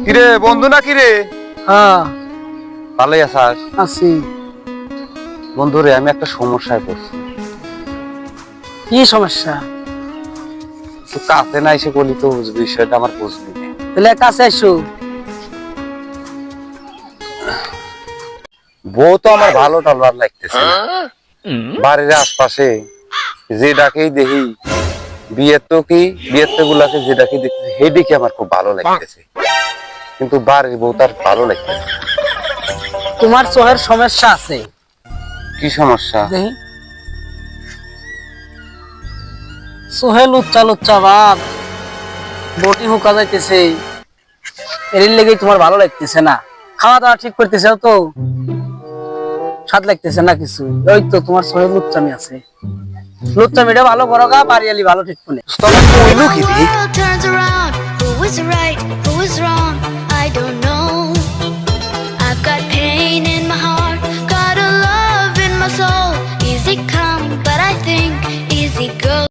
কিরে বন্ধু না কিরে? হ্যাঁ ভালোই আছিস? আছি। বন্ধু রে, আমি একটা সমস্যায় পড়ছি। কি সমস্যা? তুই কাছে না এসে বলি তো বিষয়টা আমার বুঝবি না। তাহলে কাছে এসো। বউ তো আমার ভালো টলার লাগতেছে না। বাড়ির আশপাশে যে ডাকেই দেখি বিয়ের তো গুলাকে যে ডাকেই দেখতেছি সেদিকে আমার খুব ভালো লাগতেছে, কিন্তু বাড়ির বউ তার ভালো লাগতেছে না। তোমার চোখের সমস্যা আছে। কি সমস্যা? দেখি চোখে লুচ্চা লুচ্চা ভাব, বটি হুকা যাইতেছে, এর লেগেই তোমার ভালো লাগতেছে না। খাওয়া দাওয়া ঠিক করতেছে তো, স্বাদ লাগতেছে না কিছু। ওই তো তোমার চোখে লুচ্চামি আছে। লুচ্চামিটা ভালো করো গা, বাড়িয়ালি ভালো ঠিক করে। তবে কইলো কি রে? world turns around, who is right, who is wrong, I don't know. I've got pain in my heart, got a love in my soul. Easy come.